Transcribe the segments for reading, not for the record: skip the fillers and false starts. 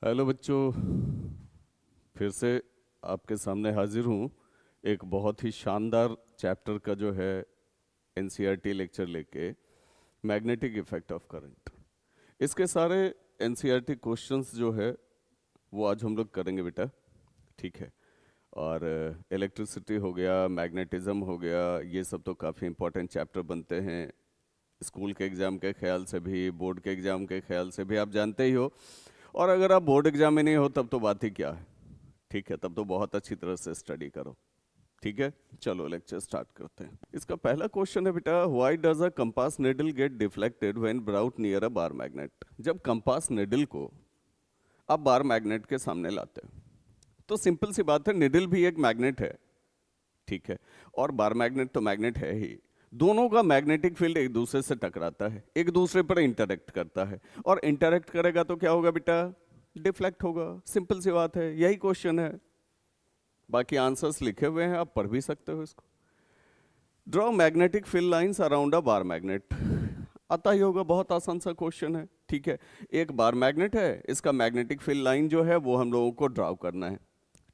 Hello बच्चों, फिर से आपके सामने हाजिर हूँ एक बहुत ही शानदार चैप्टर का जो है एनसीईआरटी लेक्चर लेके, मैग्नेटिक इफेक्ट ऑफ करंट। इसके सारे एनसीईआरटी क्वेश्चंस जो है वो आज हम लोग करेंगे बेटा, ठीक है। और इलेक्ट्रिसिटी हो गया, मैग्नेटिज्म हो गया, ये सब तो काफ़ी इंपॉर्टेंट चैप्टर बनते हैं स्कूल के एग्ज़ाम के ख्याल से भी, बोर्ड के एग्ज़ाम के ख्याल से भी, आप जानते ही हो। और अगर आप बोर्ड एग्जाम में नहीं हो तब तो बात ही क्या है, ठीक है, तब तो बहुत अच्छी तरह से स्टडी करो, ठीक है। चलो लेक्चर स्टार्ट करते हैं। इसका पहला क्वेश्चन है बेटा, why does a compass needle get deflected when brought near a bar magnet. जब कंपास निडल को आप बार मैग्नेट के सामने लाते हो तो सिंपल सी बात है, निडल भी एक मैग्नेट है, ठीक है, और बार मैग्नेट तो मैग्नेट है ही। दोनों का मैग्नेटिक फील्ड एक दूसरे से टकराता है, एक दूसरे पर इंटरेक्ट करता है, और इंटरेक्ट करेगा तो क्या होगा बेटा, डिफ्लेक्ट होगा। सिंपल सी बात है, यही क्वेश्चन है। बाकी आंसर्स लिखे हुए हैं, आप पढ़ भी सकते हो इसको। Draw magnetic field lines around a bar magnet. आता ही होगा, बहुत आसान सा क्वेश्चन है, ठीक है। एक बार मैग्नेट है, इसका मैग्नेटिक फील्ड लाइन जो है वो हम लोगों को ड्रॉ करना है,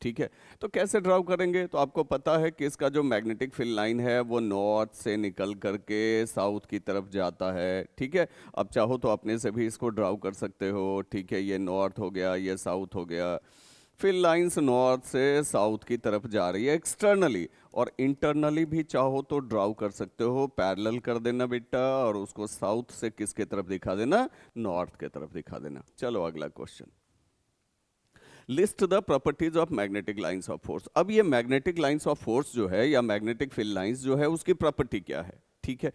ठीक है। तो कैसे ड्रॉ करेंगे, तो आपको पता है कि इसका जो मैग्नेटिक फील्ड लाइन है वो नॉर्थ से निकल करके साउथ की तरफ जाता है, ठीक है। अब चाहो तो अपने से भी इसको ड्रॉ कर सकते हो, ठीक है। ये नॉर्थ हो गया, ये साउथ हो गया। फील्ड लाइंस नॉर्थ से साउथ की तरफ जा रही है एक्सटर्नली, और इंटरनली भी चाहो तो ड्रॉ कर सकते हो, पैरेलल कर देना बेटा, और उसको साउथ से किसके तरफ दिखा देना, नॉर्थ के तरफ दिखा देना। चलो अगला question, list the properties of magnetic lines of force. अब ये मैग्नेटिक लाइंस ऑफ फोर्स जो है या मैग्नेटिक फील्ड लाइंस जो है उसकी प्रॉपर्टी क्या है, ठीक है।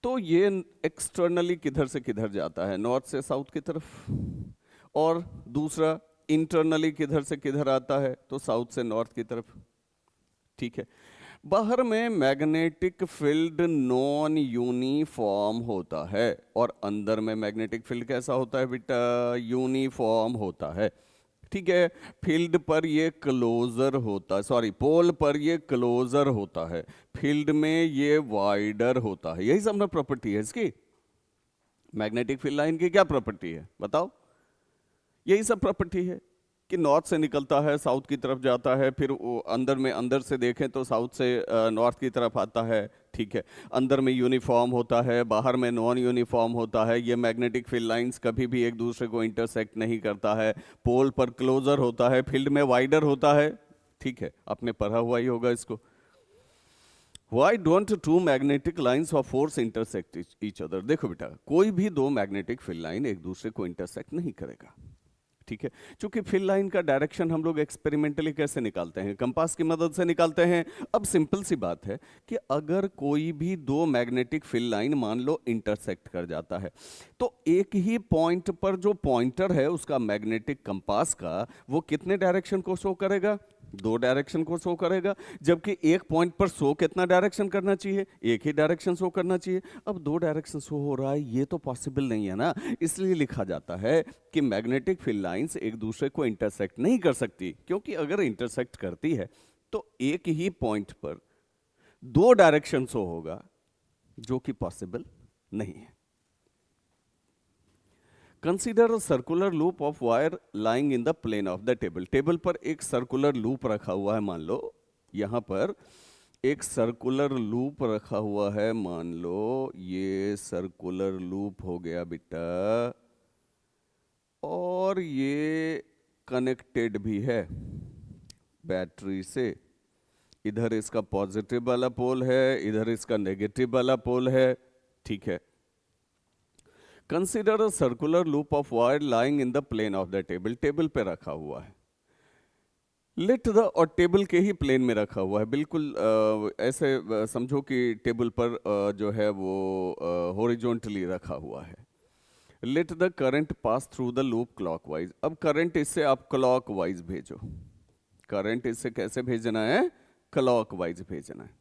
तो ये एक्सटर्नली किधर से किधर जाता है, नॉर्थ से साउथ की तरफ, और दूसरा इंटरनली किधर से किधर आता है, तो साउथ से नॉर्थ की तरफ, ठीक है। बाहर में मैग्नेटिक फील्ड नॉन यूनिफॉर्म होता है, और अंदर में मैग्नेटिक फील्ड कैसा होता है बेटा, यूनिफॉर्म होता है, ठीक है। फील्ड पर ये क्लोजर होता है, सॉरी पोल पर ये क्लोजर होता है, फील्ड में ये वाइडर होता है। यही सब ना प्रॉपर्टी है इसकी। मैग्नेटिक फील्ड लाइन की क्या प्रॉपर्टी है बताओ, यही सब प्रॉपर्टी है कि नॉर्थ से निकलता है, साउथ की तरफ जाता है, फिर वो अंदर में, अंदर से देखें तो साउथ से नॉर्थ की तरफ आता है, ठीक है। अंदर में यूनिफॉर्म होता है, बाहर में नॉन यूनिफॉर्म होता है। ये मैग्नेटिक फील्ड लाइंस कभी भी एक दूसरे को इंटरसेक्ट नहीं करता है, पोल पर क्लोजर होता है, फील्ड में वाइडर होता है, ठीक है। आपने पढ़ा हुआ ही होगा इसको। Why don't two magnetic lines of force intersect each other? देखो बेटा, कोई भी दो मैग्नेटिक फील्ड लाइन एक दूसरे को इंटरसेक्ट नहीं करेगा, ठीक है। क्योंकि फील्ड लाइन का डायरेक्शन हम लोग एक्सपेरिमेंटली कैसे निकालते हैं, कंपास की मदद से निकालते हैं। अब सिंपल सी बात है कि अगर कोई भी दो मैग्नेटिक फील्ड लाइन मान लो इंटरसेक्ट कर जाता है, तो एक ही पॉइंट पर जो पॉइंटर है उसका मैग्नेटिक कंपास का, वो कितने डायरेक्शन को शो करेगा, दो डायरेक्शन को शो करेगा। जबकि एक पॉइंट पर शो कितना डायरेक्शन करना चाहिए, एक ही डायरेक्शन शो करना चाहिए। अब दो डायरेक्शन शो हो रहा है, ये तो पॉसिबल नहीं है ना। इसलिए लिखा जाता है कि मैग्नेटिक फील्ड लाइंस एक दूसरे को इंटरसेक्ट नहीं कर सकती, क्योंकि अगर इंटरसेक्ट करती है तो एक ही पॉइंट पर दो डायरेक्शन शो होगा, जो कि पॉसिबल नहीं है। Consider circular loop of wire lying in the plane of the table. Table पर एक सर्कुलर लूप रखा हुआ है, मान लो यहां पर एक सर्कुलर लूप रखा हुआ है, मान लो ये सर्कुलर लूप हो गया बेटा, और ये कनेक्टेड भी है बैटरी से। इधर इसका पॉजिटिव वाला पोल है, इधर इसका नेगेटिव वाला पोल है, ठीक है। Consider a circular loop of wire lying in the plane of the table. Table पे रखा हुआ है, लिट द, और टेबल के ही प्लेन में रखा हुआ है, बिल्कुल ऐसे समझो कि टेबल पर जो है वो हॉरिजॉन्टली रखा हुआ है। Let the current pass through the loop clockwise. अब करंट इससे आप क्लॉकवाइज भेजो। करंट इससे कैसे भेजना है, क्लॉकवाइज भेजना है।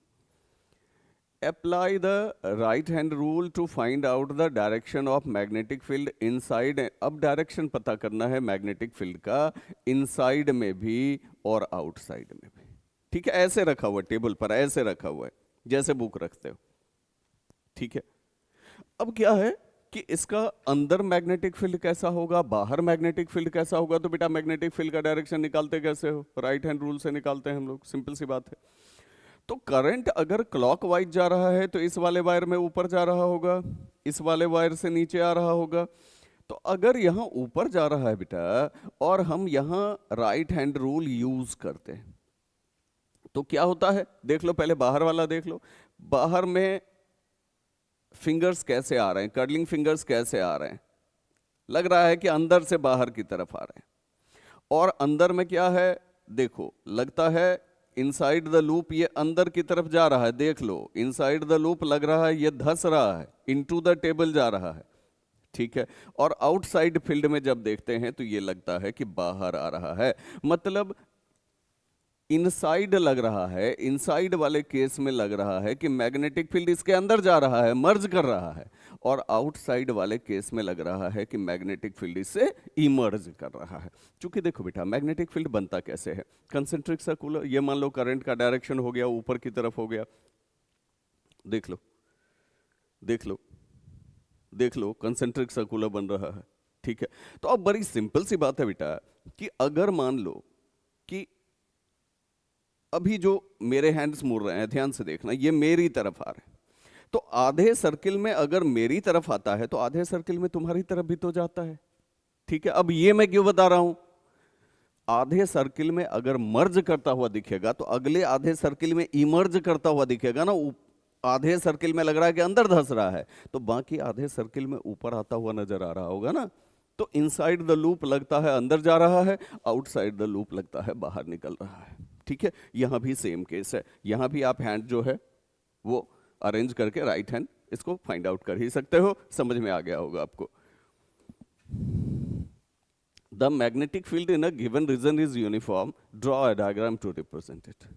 Apply the right hand rule to find out the direction of magnetic field inside. अब डायरेक्शन पता करना है मैग्नेटिक फील्ड का, इनसाइड में भी और आउटसाइड में भी, ठीक है। ऐसे रखा हुआ है टेबल पर, ऐसे रखा हुआ है जैसे बुक रखते हो, ठीक है। अब क्या है कि इसका अंदर मैग्नेटिक फील्ड कैसा होगा, बाहर मैग्नेटिक फील्ड कैसा होगा। तो बेटा मैग्नेटिक फील्ड का डायरेक्शन निकालते कैसे हो, राइट हैंड रूल से निकालते हैं हम लोग, सिंपल सी बात है। तो करंट अगर क्लॉकवाइज जा रहा है तो इस वाले वायर में ऊपर जा रहा होगा, इस वाले वायर से नीचे आ रहा होगा। तो अगर यहां ऊपर जा रहा है बेटा और हम यहां राइट हैंड रूल यूज करते हैं तो क्या होता है, देख लो पहले बाहर वाला देख लो। बाहर में फिंगर्स कैसे आ रहे हैं, कर्लिंग फिंगर्स कैसे आ रहे हैं, लग रहा है कि अंदर से बाहर की तरफ आ रहे हैं। और अंदर में क्या है, देखो लगता है इनसाइड द लूप ये अंदर की तरफ जा रहा है, देख लो इनसाइड द लूप लग रहा है ये धस रहा है, इनटू द टेबल जा रहा है, ठीक है। और आउटसाइड फील्ड में जब देखते हैं तो ये लगता है कि बाहर आ रहा है, मतलब इनसाइड लग रहा है। इनसाइड वाले केस में लग रहा है कि मैग्नेटिक फील्ड इसके अंदर जा रहा है, मर्ज कर रहा है। और आउटसाइड वाले केस में लग रहा है कि मैग्नेटिक फील्ड इससे इमर्ज कर रहा है। क्योंकि देखो बेटा मैग्नेटिक फील्ड बनता कैसे है, कंसेंट्रिक सर्कुलर, ये मान लो करंट का डायरेक्शन हो गया ऊपर की तरफ हो गया, देख लो देख लो देख लो कंसेंट्रिक सर्कुलर बन रहा है, ठीक है। तो अब बड़ी सिंपल सी बात है बेटा कि अगर मान लो कि अभी जो मेरे हैंड्स मुड़ रहे हैं, ध्यान से देखना, ये मेरी तरफ आ रहे हैं, तो आधे सर्किल में अगर मेरी तरफ आता है तो आधे सर्किल में तुम्हारी तरफ भी तो जाता है, ठीक है। अब ये मैं क्यों बता रहा हूं, आधे सर्किल में अगर मर्ज करता हुआ दिखेगा तो अगले आधे सर्किल में इमर्ज करता हुआ दिखेगा ना। आधे सर्किल में लग रहा है कि अंदर धंस रहा है तो बाकी आधे सर्किल में ऊपर आता हुआ नजर आ रहा होगा ना। तो इनसाइड द लूप लगता है अंदर जा रहा है, आउटसाइड द लूप लगता है बाहर निकल रहा है, ठीक है। यहां भी सेम केस है, यहां भी आप हैंड जो है वो अरेंज करके राइट हैंड इसको फाइंड आउट कर ही सकते हो, समझ में आ गया होगा आपको। The magnetic field in a given region is uniform, draw a diagram to represent it.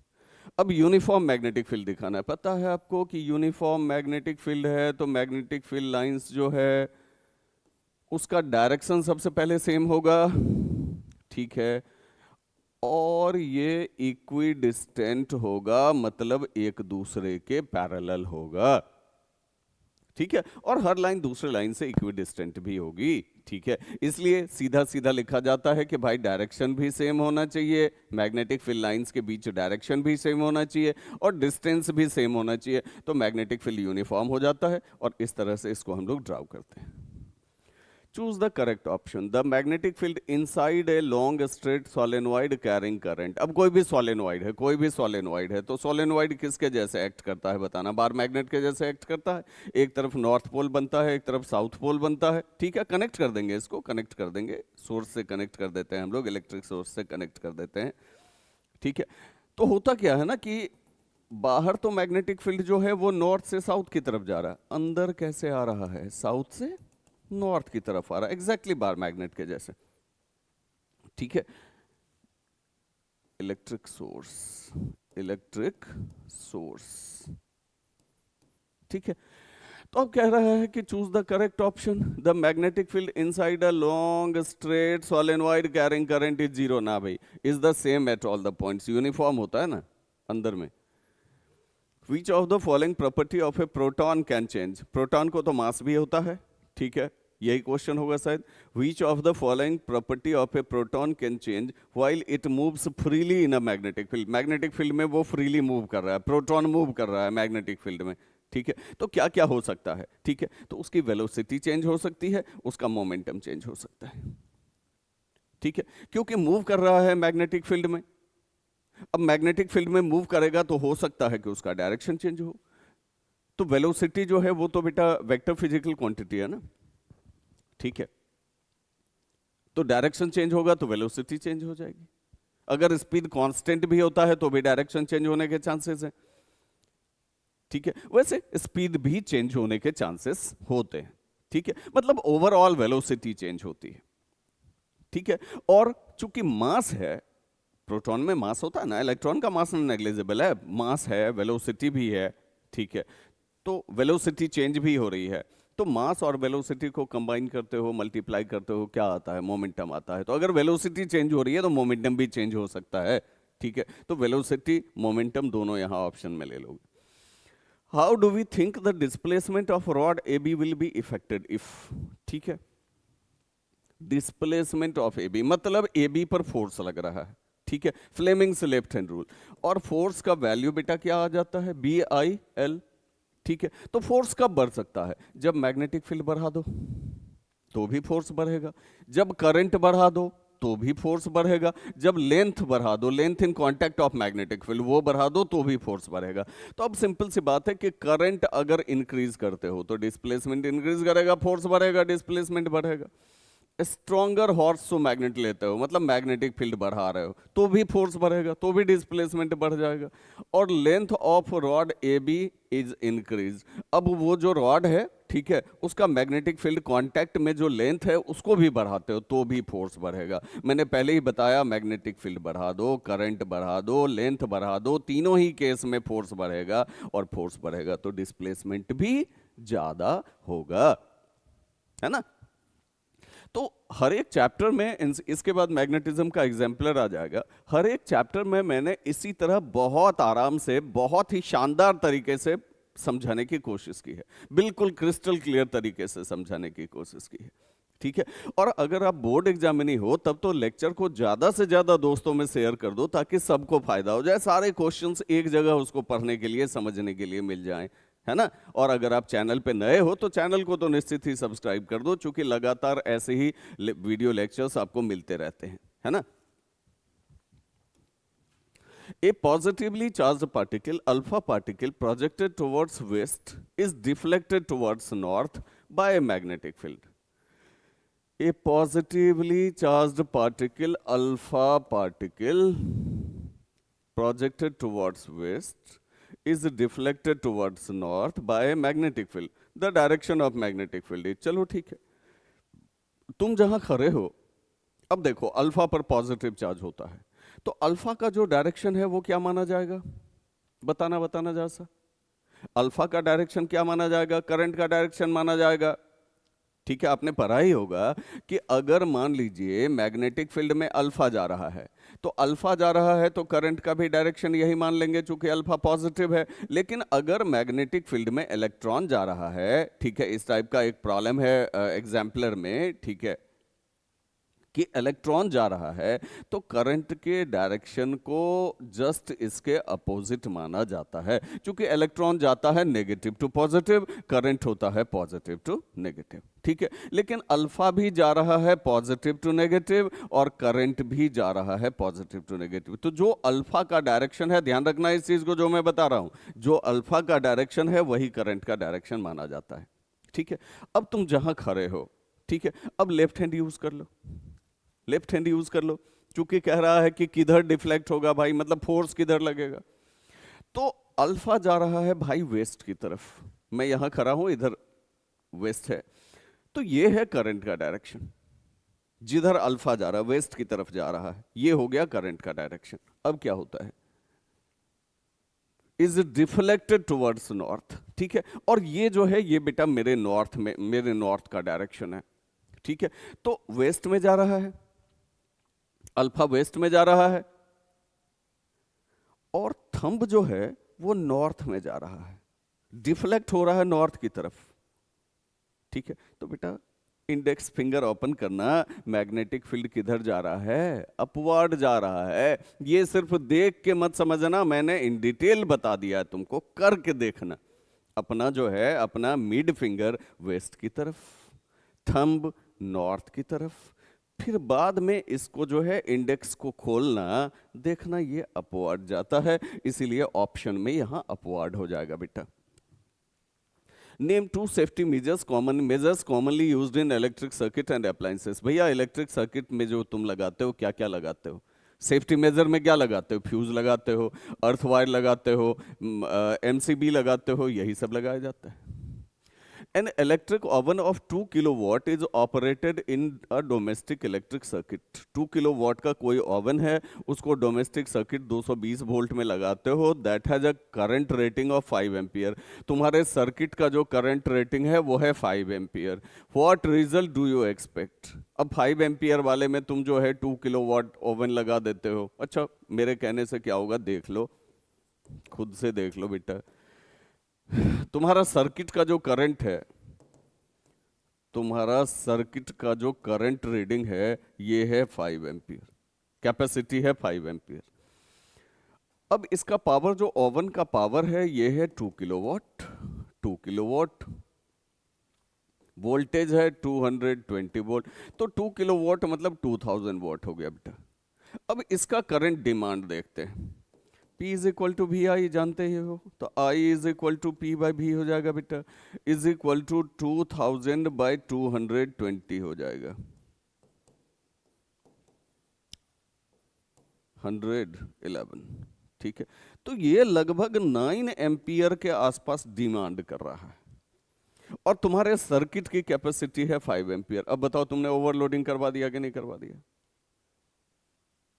अब यूनिफॉर्म मैग्नेटिक फील्ड दिखाना है, पता है आपको कि यूनिफॉर्म मैग्नेटिक फील्ड है तो मैग्नेटिक फील्ड लाइंस जो है उसका डायरेक्शन सबसे पहले सेम होगा, ठीक है। और ये इक्वी डिस्टेंट होगा, मतलब एक दूसरे के पैरेलल होगा, ठीक है। और हर लाइन दूसरे लाइन से इक्वी डिस्टेंट भी होगी, ठीक है। इसलिए सीधा सीधा लिखा जाता है कि भाई डायरेक्शन भी सेम होना चाहिए, मैग्नेटिक फील्ड लाइंस के बीच डायरेक्शन भी सेम होना चाहिए और डिस्टेंस भी सेम होना चाहिए, तो मैग्नेटिक फील्ड यूनिफॉर्म हो जाता है। और इस तरह से इसको हम लोग ड्राउ करते हैं। Choose the correct option. The magnetic field inside a long straight solenoid carrying current. अब कोई भी सोलेनोइड है, कोई भी सोलेनोइड है, तो सोलेनोइड किसके जैसे एक्ट करता है बताना, बार मैग्नेट के जैसे एक्ट करता है। एक तरफ नॉर्थ पोल बनता है, एक तरफ साउथ पोल बनता है, ठीक है। कनेक्ट कर देंगे, इसको कनेक्ट कर देंगे, सोर्स से कनेक्ट कर देते हैं हम लोग, इलेक्ट्रिक सोर्स से कनेक्ट कर देते हैं, ठीक है। तो होता क्या है ना कि बाहर तो मैग्नेटिक फील्ड जो है वो नॉर्थ से साउथ की तरफ जा रहा है, अंदर कैसे आ रहा है, साउथ से नॉर्थ की तरफ आ रहा है, एग्जैक्टली बार मैग्नेट के जैसे, ठीक है। इलेक्ट्रिक सोर्स, ठीक है। तो अब कह रहा है कि choose the correct option. The magnetic field inside a long straight solenoid carrying current is zero, ना भाई, is the same at all the points, uniform होता है ना अंदर में। Which of the following property of a proton can change? Proton को तो मास भी होता है, ठीक है, यही क्वेश्चन होगा शायद। Which of the following property of a proton can change while it moves freely in a magnetic field? Magnetic field में वो फ्रीली मूव कर रहा है, प्रोटॉन मूव कर रहा है मैग्नेटिक फील्ड में, ठीक है। तो क्या क्या हो सकता है, ठीक है। तो उसकी वेलोसिटी चेंज हो सकती है, उसका मोमेंटम चेंज हो सकता है, ठीक है, क्योंकि मूव कर रहा है मैग्नेटिक फील्ड में। अब मैग्नेटिक फील्ड में मूव करेगा तो हो सकता है कि उसका डायरेक्शन चेंज हो। तो वेलोसिटी जो है वो तो बेटा वेक्टर फिजिकल क्वांटिटी है ना, ठीक है। तो डायरेक्शन चेंज होगा तो वेलोसिटी चेंज हो जाएगी। अगर स्पीड कांस्टेंट भी होता है तो भी डायरेक्शन चेंज होने के चांसेस हैं, ठीक है। वैसे स्पीड भी चेंज होने के चांसेस होते हैं, ठीक है। मतलब ओवरऑल वेलोसिटी चेंज होती है, ठीक है। और चूंकि मास है, प्रोटॉन में मास होता है ना, इलेक्ट्रॉन का मास नेग्लिजिबल है, मास है, वेलोसिटी भी है, ठीक है। तो वेलोसिटी चेंज भी हो रही है, तो मास और वेलोसिटी को कंबाइन करते हो, मल्टीप्लाई करते हो, क्या आता है, मोमेंटम आता है। तो अगर वेलोसिटी चेंज हो रही है तो मोमेंटम भी चेंज हो सकता है, ठीक है। तो वेलोसिटी मोमेंटम दोनों यहां ऑप्शन में ले लोगे। How do we think the displacement of rod A B will be affected if, ठीक है, डिस्प्लेसमेंट ऑफ ए बी मतलब ए बी पर फोर्स लग रहा है, ठीक है, फ्लेमिंग्स लेफ्ट हैंड रूल, और फोर्स का वैल्यू बेटा क्या आ जाता है, बी आई एल, ठीक है। तो फोर्स कब बढ़ सकता है, जब मैग्नेटिक फील्ड बढ़ा दो तो भी फोर्स बढ़ेगा, जब करंट बढ़ा दो तो भी फोर्स बढ़ेगा, जब लेंथ बढ़ा दो, length in contact of magnetic field वो बढ़ा दो तो भी फोर्स बढ़ेगा। तो अब सिंपल सी बात है कि करंट अगर इंक्रीज करते हो तो डिस्प्लेसमेंट इंक्रीज करेगा, फोर्स बढ़ेगा, डिस्प्लेसमेंट बढ़ेगा। स्ट्रॉन्गर हॉर्स टू मैग्नेट लेते हो मतलब मैग्नेटिक फील्ड बढ़ा रहे हो तो भी फोर्स बढ़ेगा, तो भी डिस्प्लेसमेंट बढ़ जाएगा। और length of rod A B is increase, अब वो जो रॉड है, ठीक है, उसका मैग्नेटिक फील्ड कांटेक्ट में जो लेंथ है उसको भी बढ़ाते हो तो भी फोर्स बढ़ेगा। मैंने पहले ही बताया मैग्नेटिक फील्ड बढ़ा दो, करंट बढ़ा दो, लेंथ बढ़ा दो, तीनों ही केस में फोर्स बढ़ेगा, और फोर्स बढ़ेगा तो डिस्प्लेसमेंट भी ज्यादा होगा, है ना। तो हर एक चैप्टर में इसके बाद मैग्नेटिज्म का एग्जाम्पलर आ जाएगा, हर एक चैप्टर में मैंने इसी तरह बहुत आराम से बहुत ही शानदार तरीके से समझाने की कोशिश की है, बिल्कुल क्रिस्टल क्लियर तरीके से समझाने की कोशिश की है, ठीक है। और अगर आप बोर्ड एग्जामिनी हो तब तो लेक्चर को ज्यादा से ज्यादा दोस्तों में शेयर कर दो ताकि सबको फायदा हो जाए, सारे क्वेश्चंस एक जगह उसको पढ़ने के लिए समझने के लिए मिल जाएं, है ना। और अगर आप चैनल पे नए हो तो चैनल को तो निश्चित ही सब्सक्राइब कर दो, क्योंकि लगातार ऐसे ही वीडियो लेक्चर्स आपको मिलते रहते हैं, है ना। A positively charged particle, alpha particle, projected towards west is deflected towards north by a magnetic field. A positively charged particle, alpha particle, projected towards west is deflected towards north by a magnetic field. The direction of magnetic field is, चलो ठीक है, तुम जहां खड़े हो, अब देखो alpha पर पॉजिटिव चार्ज होता है तो अल्फा का जो डायरेक्शन है वो क्या माना जाएगा, बताना जा सा। अल्फा का डायरेक्शन क्या माना जाएगा, करंट का डायरेक्शन माना जाएगा, ठीक है। आपने पढ़ा ही होगा कि अगर मान लीजिए मैग्नेटिक फील्ड में अल्फा जा रहा है तो अल्फा जा रहा है तो करंट का भी डायरेक्शन यही मान लेंगे चूंकि अल्फा पॉजिटिव है। लेकिन अगर मैग्नेटिक फील्ड में इलेक्ट्रॉन जा रहा है, ठीक है, इस टाइप का एक प्रॉब्लम है एग्जाम्पलर में, ठीक है, कि इलेक्ट्रॉन जा रहा है तो करंट के डायरेक्शन को जस्ट इसके अपोजिट माना जाता है, क्योंकि इलेक्ट्रॉन जाता है नेगेटिव टू पॉजिटिव, करंट होता है पॉजिटिव टू नेगेटिव, ठीक है। लेकिन अल्फा भी जा रहा है पॉजिटिव टू नेगेटिव और करंट भी जा रहा है पॉजिटिव टू नेगेटिव, तो जो अल्फा का डायरेक्शन है, ध्यान रखना इस चीज को जो मैं बता रहा हूं, जो अल्फा का डायरेक्शन है वही करंट का डायरेक्शन माना जाता है, ठीक है। अब तुम जहां खड़े हो, ठीक है, अब लेफ्ट हैंड यूज कर लो, लेफ्ट हैंड यूज कर लो, क्योंकि कह रहा है कि किधर डिफ्लेक्ट होगा भाई, मतलब फोर्स किधर लगेगा। तो अल्फा जा रहा है भाई वेस्ट की तरफ, मैं यहां खड़ा हूं, इधर वेस्ट है, तो ये है करंट का डायरेक्शन, जिधर अल्फा जा रहा है वेस्ट की तरफ जा रहा है, ये हो गया करंट का डायरेक्शन। अब क्या होता है, इज डिफ्लेक्टेड टुवर्ड्स नॉर्थ, ठीक है, और ये जो है ये बेटा मेरे नॉर्थ में, मेरे नॉर्थ का डायरेक्शन है, ठीक है। तो वेस्ट में जा रहा है, अल्फा वेस्ट में जा रहा है, और थंब जो है वो नॉर्थ में जा रहा है, डिफ्लेक्ट हो रहा है नॉर्थ की तरफ, ठीक है। तो बेटा इंडेक्स फिंगर ओपन करना, मैग्नेटिक फील्ड किधर जा रहा है, अपवर्ड जा रहा है। ये सिर्फ देख के मत समझना, मैंने इन डिटेल बता दिया है तुमको, करके देखना। अपना जो है अपना मिड फिंगर वेस्ट की तरफ, थंब नॉर्थ की तरफ, फिर बाद में इसको जो है इंडेक्स को खोलना, देखना ये अपवर्ड जाता है, इसीलिए ऑप्शन में यहां अपवर्ड हो जाएगा बेटा। Name two safety measures commonly used in electric circuit and appliances. भैया इलेक्ट्रिक सर्किट में जो तुम लगाते हो क्या क्या लगाते हो, सेफ्टी मेजर में क्या लगाते हो, फ्यूज लगाते हो, अर्थ वायर लगाते हो, एमसीबी लगाते हो, यही सब लगाया जाता है। An electric oven of 2 kilowatt is operated in a domestic electric circuit. 2 kilowatt का कोई ओवन है, उसको डोमेस्टिक सर्किट 220 वोल्ट में लगाते हो, that has a current rating of 5 ampere. तुम्हारे सर्किट का जो करंट रेटिंग है वो है 5 ampere. What result do you expect. अब 5 एम्पियर वाले में तुम जो है 2 किलोवाट ओवन लगा देते हो। अच्छा मेरे कहने से क्या होगा, देख लो, खुद से देख लो बेटा। तुम्हारा सर्किट का जो करंट है, तुम्हारा सर्किट का जो करंट रीडिंग है ये है 5 एम्पियर, कैपेसिटी है 5 एम्पियर। अब इसका पावर, जो ओवन का पावर है ये है 2 किलोवाट, 2 किलोवाट। वोल्टेज है 220 वोल्ट, तो 2 किलोवाट मतलब 2000 वॉट हो गया बेटा। अब इसका करंट डिमांड देखते हैं। P is equal to V I जानते ही हो, तो I is equal to P by V हो जाएगा बेटा, इज इक्वल टू 2000 बाई 220 हो जाएगा, 111। ठीक है, तो ये लगभग 9 एम्पियर के आसपास डिमांड कर रहा है, और तुम्हारे सर्किट की कैपेसिटी है 5 एम्पियर। अब बताओ तुमने ओवरलोडिंग करवा दिया कि नहीं करवा दिया?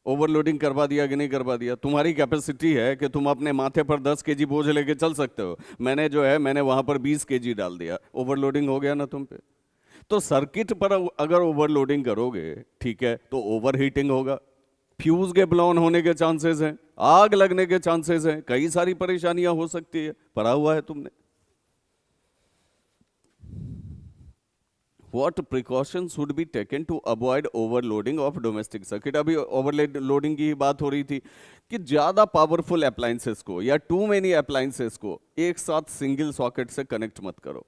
ओवरलोडिंग करवा दिया कि नहीं करवा दिया? तुम्हारी कैपेसिटी है कि तुम अपने माथे पर 10 केजी बोझ लेके चल सकते हो, मैंने वहां पर 20 केजी डाल दिया, ओवरलोडिंग हो गया ना तुम पे। तो सर्किट पर अगर ओवरलोडिंग करोगे, ठीक है, तो ओवर हीटिंग होगा, फ्यूज के ब्लोन होने के चांसेस हैं, आग लगने के चांसेस हैं, कई सारी परेशानियां हो सकती है, पढ़ा हुआ है तुमने। What precautions should be taken to avoid overloading of domestic circuit? अभी ओवरलोडिंग की ही बात हो रही थी कि ज्यादा पावरफुल अप्लायंसेस को या टू मेनी अप्लायंसेस को एक साथ सिंगल सॉकेट से कनेक्ट मत करो।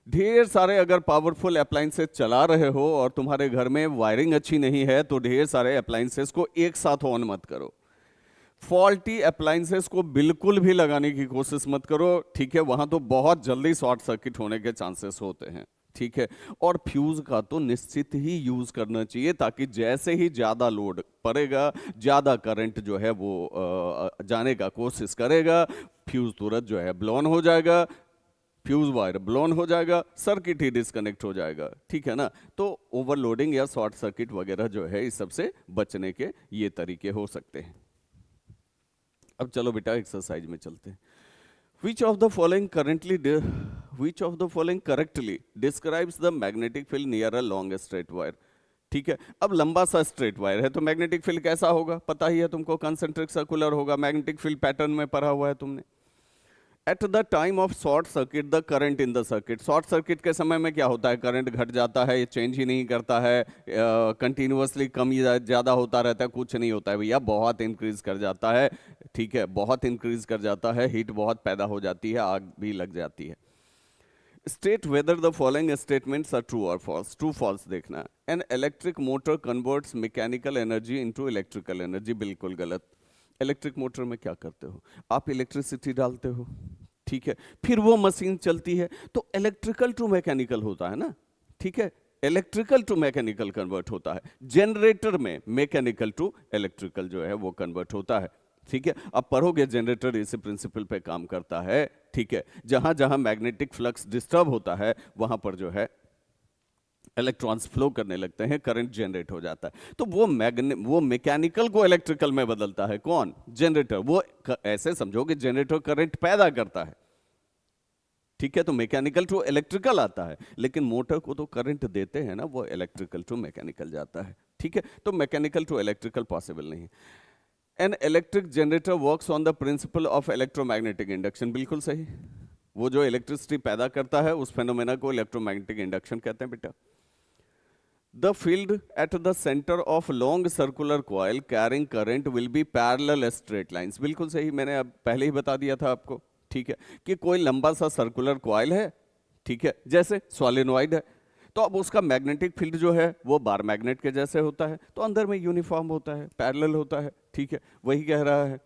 ढेर सारे अगर पावरफुल अप्लायंसेस चला रहे हो और तुम्हारे घर में वायरिंग अच्छी नहीं है, तो ढेर सारे अप्लायंसेस को एक साथ ऑन मत करो। फॉल्टी अप्लायंसेस को बिल्कुल भी लगाने की कोशिश मत करो, ठीक है, वहां तो बहुत जल्दी शॉर्ट सर्किट होने के चांसेस होते हैं, ठीक है। और फ्यूज का तो निश्चित ही यूज करना चाहिए, ताकि जैसे ही ज्यादा लोड पड़ेगा, ज्यादा करंट जो है वो जाने का कोशिश करेगा, फ्यूज तुरंत जो है ब्लोन हो जाएगा, फ्यूज वायर ब्लोन हो जाएगा, सर्किट ही डिस्कनेक्ट हो जाएगा, ठीक है ना। तो ओवरलोडिंग या शॉर्ट सर्किट वगैरह जो है इस सबसे बचने के ये तरीके हो सकते हैं। अब चलो बेटा एक्सरसाइज में चलते हैं। Which of the following correctly describes the magnetic field near a long straight wire? ठीक है, अब लंबा सा स्ट्रेट वायर है तो मैग्नेटिक फील्ड कैसा होगा पता ही है तुमको, कंसेंट्रिक सर्कुलर होगा, मैग्नेटिक फील्ड पैटर्न में पढ़ा हुआ है तुमने। At the time of short circuit the current in the circuit, short circuit के समय में क्या होता है, करंट घट जाता है, ये चेंज ही नहीं करता है, कंटिन्यूअसली कम या ज़्यादा होता रहता है, कुछ नहीं होता है भैया, बहुत इंक्रीज कर जाता है, ठीक है, बहुत इंक्रीज कर जाता है, हीट बहुत पैदा हो जाती है, आग भी लग जाती है। State whether the following statements are true और फॉल्स, ट्रू फॉल्स देखना। An electric motor converts mechanical energy into electrical energy, बिल्कुल गलत। इलेक्ट्रिक मोटर में क्या करते हो आप, इलेक्ट्रिसिटी डालते हो, ठीक है, फिर वो मशीन चलती है, तो इलेक्ट्रिकल टू मैकेनिकल होता है ना, ठीक है, इलेक्ट्रिकल टू मैकेनिकल कन्वर्ट होता है। जनरेटर में मैकेनिकल टू इलेक्ट्रिकल जो है वो कन्वर्ट होता है, ठीक है। अब पढ़ोगे जनरेटर इसी प्रिंसिपल पे काम करता है, ठीक है, जहां जहां मैग्नेटिक फ्लक्स डिस्टर्ब होता है वहां पर जो है इलेक्ट्रॉन्स फ्लो करने लगते हैं, करंट जनरेट हो जाता है। तो वो मैकेनिकल को इलेक्ट्रिकल में बदलता है, कौन, जनरेटर। वो ऐसे समझो कि जनरेटर करंट पैदा करता है, ठीक है, तो मैकेनिकल टू इलेक्ट्रिकल आता है, लेकिन मोटर को तो करंट देते हैं ना, वो इलेक्ट्रिकल टू मैकेनिकल जाता है, ठीक है। तो मैकेनिकल टू इलेक्ट्रिकल पॉसिबल नहीं। An electric generator works on the principle of electromagnetic induction, बिल्कुल सही। वो जो इलेक्ट्रिसिटी पैदा करता है उस फेनोमेना को इलेक्ट्रोमैग्नेटिक इंडक्शन कहते हैं बेटा। The field at the center of long circular coil carrying current will be parallel straight lines, बिल्कुल सही, मैंने अब पहले ही बता दिया था आपको, ठीक है, कि कोई लंबा सा सर्कुलर कॉइल है, ठीक है, जैसे सोलेनॉइड है, तो अब उसका मैग्नेटिक फील्ड जो है वो बार मैग्नेट के जैसे होता है, तो अंदर में यूनिफॉर्म होता है, पैरेलल होता है, ठीक है, वही कह रहा है,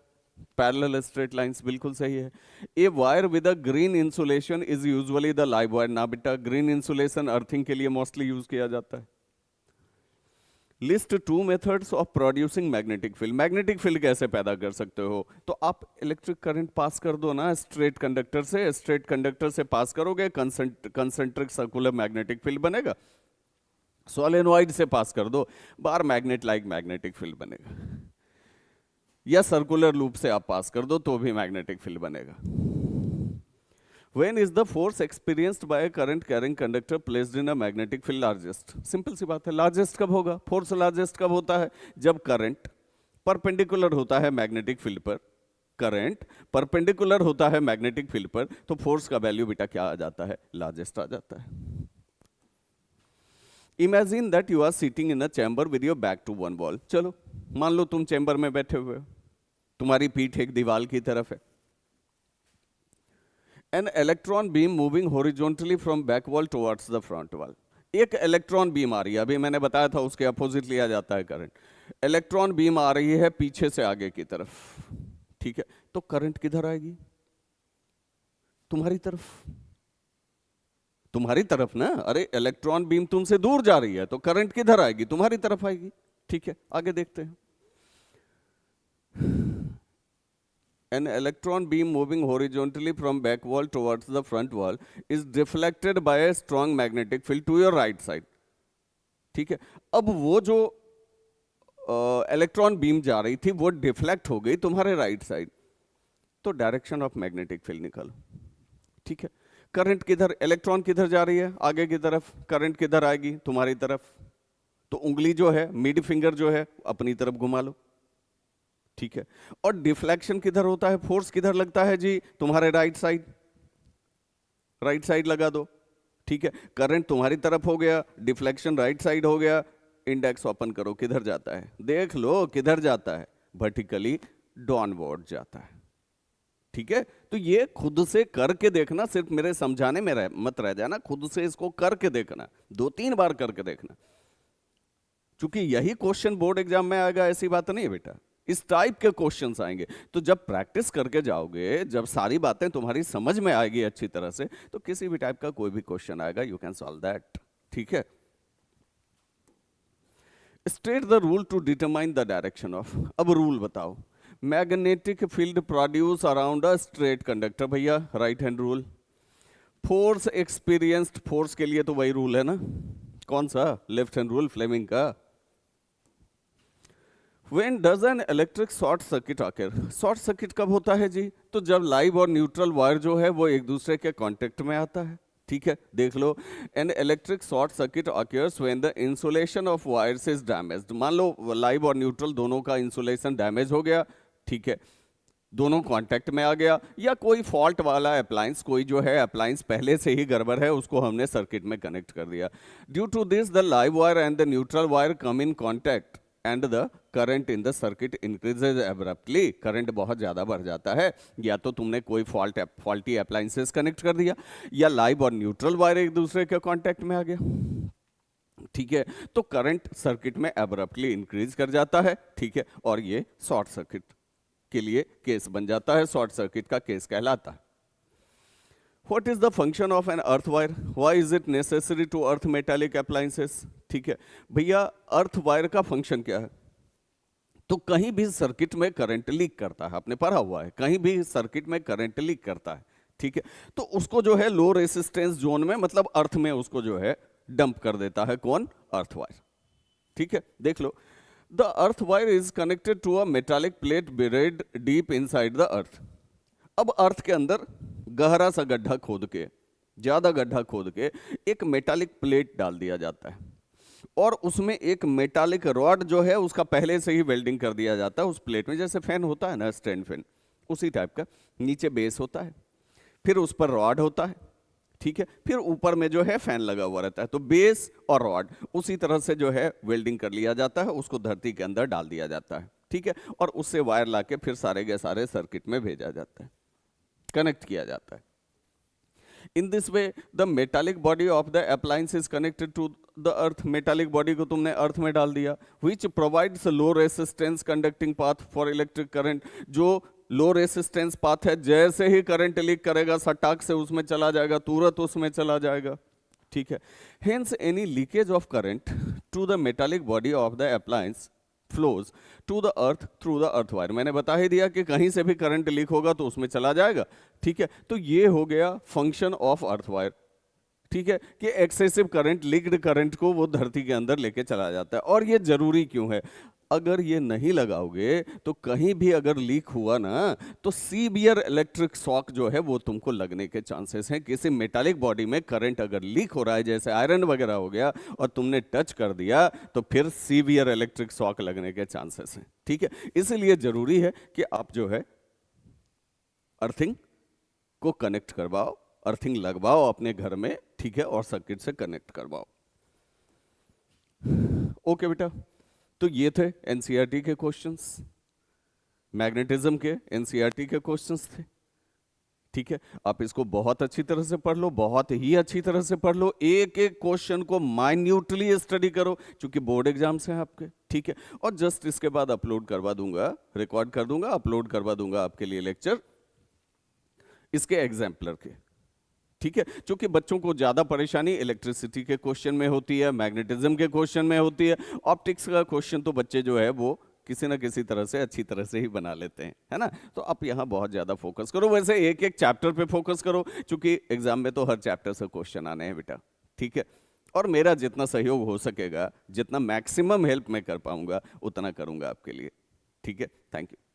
पैरेलल स्ट्रेट लाइंस, बिल्कुल सही है। A wire with a green insulation is usually the live wire, ना बेटा, ग्रीन इंसुलेशन अर्थिंग के लिए मोस्टली यूज किया जाता है। List 2 methods of producing magnetic field, magnetic field कैसे पैदा कर सकते हो, तो आप इलेक्ट्रिक करंट पास कर दो ना स्ट्रेट कंडक्टर से, स्ट्रेट कंडक्टर से पास करोगे, कंसेंट्रिक सर्कुलर मैग्नेटिक फील्ड बनेगा। सोलेनॉइड से पास कर दो, bar magnet like magnetic field बनेगा, या सर्कुलर लूप से आप पास कर दो तो भी मैग्नेटिक फील्ड बनेगा। When is the force experienced by a current carrying conductor placed in a magnetic field largest? Simple सी बात है, लार्जेस्ट कब होगा, फोर्स लार्जेस्ट कब होता है, जब करंट परपेंडिकुलर होता है मैग्नेटिक फील्ड पर, करंट परपेंडिकुलर होता है मैग्नेटिक फील्ड पर, तो फोर्स का वैल्यू बेटा क्या आ जाता है, लार्जेस्ट आ जाता है। Imagine that you are sitting in a chamber with your back to one wall. चलो मान लो तुम चैम्बर में बैठे हुए हो, तुम्हारी पीठ एक दीवार की तरफ है। An electron beam moving horizontally from back wall towards the front wall. एक इलेक्ट्रॉन बीम आ रही है, अभी मैंने बताया था उसके अपोजिट लिया जाता है करंट। इलेक्ट्रॉन बीम आ रही है पीछे से आगे की तरफ, ठीक है, तो करंट किधर आएगी, तुम्हारी तरफ, तुम्हारी तरफ ना। अरे इलेक्ट्रॉन बीम तुमसे दूर जा रही है तो करंट किधर आएगी, तुम्हारी तरफ आएगी, ठीक है। आगे देखते हैं। An electron beam moving horizontally from back wall towards the front wall is deflected by a strong magnetic field to your right side, ठीक है। अब वो जो इलेक्ट्रॉन बीम जा रही थी वो डिफ्लेक्ट हो गई तुम्हारे राइट साइड, तो डायरेक्शन ऑफ मैग्नेटिक फील्ड निकालो, ठीक है। करंट किधर, इलेक्ट्रॉन किधर जा रही है, आगे की तरफ, करंट किधर आएगी, तुम्हारी तरफ, तो उंगली जो है, मिड फिंगर जो है, अपनी तरफ घुमा लो, ठीक है। और डिफ्लेक्शन किधर होता है, फोर्स किधर लगता है जी, तुम्हारे राइट साइड, राइट साइड लगा दो, ठीक है। करंट तुम्हारी तरफ हो गया, डिफ्लेक्शन राइट साइड हो गया। इंडेक्स ओपन करो, किधर जाता है, देख लो किधर जाता है, वर्टिकली डाउनवर्ड जाता है, ठीक है। तो ये खुद से करके देखना, सिर्फ मेरे समझाने में मत रह जाना, खुद से इसको करके देखना, 2-3 बार करके देखना, क्योंकि यही क्वेश्चन बोर्ड एग्जाम में आएगा, ऐसी बात नहीं है बेटा, इस टाइप के क्वेश्चंस आएंगे। तो जब प्रैक्टिस करके जाओगे, जब सारी बातें तुम्हारी समझ में आएगी अच्छी तरह से, तो किसी भी टाइप का कोई भी क्वेश्चन आएगा, यू कैन सॉल्व दैट, ठीक है। State the rule to determine the direction of. अब रूल बताओ। Magnetic field produce around a straight conductor, भैया right hand rule. Force experienced, force के लिए तो वही रूल है ना, कौन सा, लेफ्ट हैंड रूल, फ्लेमिंग का। When does an electric short circuit occur? Short circuit कब होता है जी, तो जब लाइव और न्यूट्रल वायर जो है वो एक दूसरे के कांटेक्ट में आता है, ठीक है। देख लो, an electric short circuit occurs when the insulation of wires is damaged। मान लो लाइव और न्यूट्रल दोनों का इंसुलेशन डैमेज हो गया, ठीक है, दोनों कांटेक्ट में आ गया, या कोई फॉल्ट वाला अप्लायंस, कोई जो है अप्लायंस पहले से ही गड़बड़ है, उसको हमने सर्किट में कनेक्ट कर दिया। Due to this the live wire and the neutral wire come in contact and the current in the circuit increases abruptly. Current बहुत ज्यादा बढ़ जाता है, या तो तुमने कोई फॉल्टी अप्लायंसेस कनेक्ट कर दिया, या लाइव और न्यूट्रल वायर एक दूसरे के कांटेक्ट में आ गया, ठीक है, तो करंट सर्किट में एब्रप्टली इंक्रीज कर जाता है, ठीक है, और ये शॉर्ट सर्किट के लिए केस बन जाता है, शॉर्ट सर्किट का केस कहलाता है। What is the function of an earth wire? Why is it necessary to earth metallic appliances? ठीक है भैया, अर्थ वायर का फंक्शन क्या है, तो कहीं भी सर्किट में करंट लीक करता है, आपने पढ़ा हुआ है, कहीं भी सर्किट में करंट लीक करता है, ठीक है, तो उसको जो है लो रेसिस्टेंस जोन में, मतलब अर्थ में उसको जो है डंप कर देता है, कौन, अर्थ वायर, ठीक है। देख लो, the earth wire is connected to a metallic plate buried deep inside the earth. अब अर्थ के अंदर गहरा सा गड्ढा खोद के, ज्यादा गड्ढा खोद के एक मेटालिक प्लेट डाल दिया जाता है, और उसमें एक मेटालिक रॉड जो है उसका पहले से ही वेल्डिंग कर दिया जाता है उस प्लेट में, जैसे फैन होता है ना, स्टैंड फैन, उसी टाइप का। नीचे बेस होता है, फिर उस पर रॉड होता है, ठीक है, फिर ऊपर में जो है फैन लगा हुआ रहता है, तो बेस और रॉड उसी तरह से जो है वेल्डिंग कर लिया जाता है, उसको धरती के अंदर डाल दिया जाता है, ठीक है, और उससे वायर लाके फिर सारे के सारे सर्किट में भेजा जाता है, कनेक्ट किया जाता है। In this way the metallic body of the appliance is connected to the earth. Metallic body को तुमने अर्थ में डाल दिया, which provides low resistance conducting path for electric current. जो लो रेसिस्टेंस पाथ है, जैसे ही करंट लीक करेगा सटाक से उसमें चला जाएगा, तुरंत उसमें चला जाएगा, ठीक है। Hence any leakage of current to the metallic body of the appliance flows to the earth through the earth wire. मैंने बता ही दिया कि कहीं से भी करंट लीक होगा तो उसमें चला जाएगा, ठीक है। तो ये हो गया फंक्शन ऑफ अर्थ वायर, ठीक है, कि एक्सेसिव करंट, लीक्ड करंट को वो धरती के अंदर लेके चला जाता है। और ये जरूरी क्यों है, अगर ये नहीं लगाओगे तो कहीं भी अगर लीक हुआ ना तो सीवियर इलेक्ट्रिक शॉक जो है वो तुमको लगने के चांसेस हैं। किसी मेटालिक बॉडी में करंट अगर लीक हो रहा है, जैसे आयरन वगैरह हो गया, और तुमने टच कर दिया तो फिर सीवियर इलेक्ट्रिक शॉक लगने के चांसेस हैं, ठीक है। इसलिए जरूरी है कि आप जो है अर्थिंग को कनेक्ट करवाओ, अर्थिंग लगवाओ अपने घर में, ठीक है, और सर्किट से कनेक्ट करवाओ। ओके बेटा, तो ये थे एनसीईआरटी के क्वेश्चंस, मैग्नेटिज्म के एनसीईआरटी के क्वेश्चंस थे, ठीक है। आप इसको बहुत अच्छी तरह से पढ़ लो, बहुत ही अच्छी तरह से पढ़ लो, एक एक क्वेश्चन को माइन्यूटली स्टडी करो, क्योंकि बोर्ड एग्जाम्स हैं आपके, ठीक है। और जस्ट इसके बाद अपलोड करवा दूंगा, रिकॉर्ड कर दूंगा, अपलोड करवा दूंगा आपके लिए लेक्चर इसके एग्जाम्पलर के, ठीक है। क्योंकि बच्चों को ज्यादा परेशानी इलेक्ट्रिसिटी के क्वेश्चन में होती है, मैग्नेटिज्म के क्वेश्चन में होती है, ऑप्टिक्स का क्वेश्चन तो बच्चे जो है वो किसी ना किसी तरह से अच्छी तरह से ही बना लेते हैं, है ना। तो आप यहाँ बहुत ज्यादा फोकस करो, वैसे एक एक चैप्टर पे फोकस करो, क्योंकि एग्जाम में तो हर चैप्टर से क्वेश्चन आने हैं बेटा, ठीक है। और मेरा जितना सहयोग हो सकेगा, जितना मैक्सिमम हेल्प मैं कर पाऊंगा उतना करूंगा आपके लिए, ठीक है। Thank you.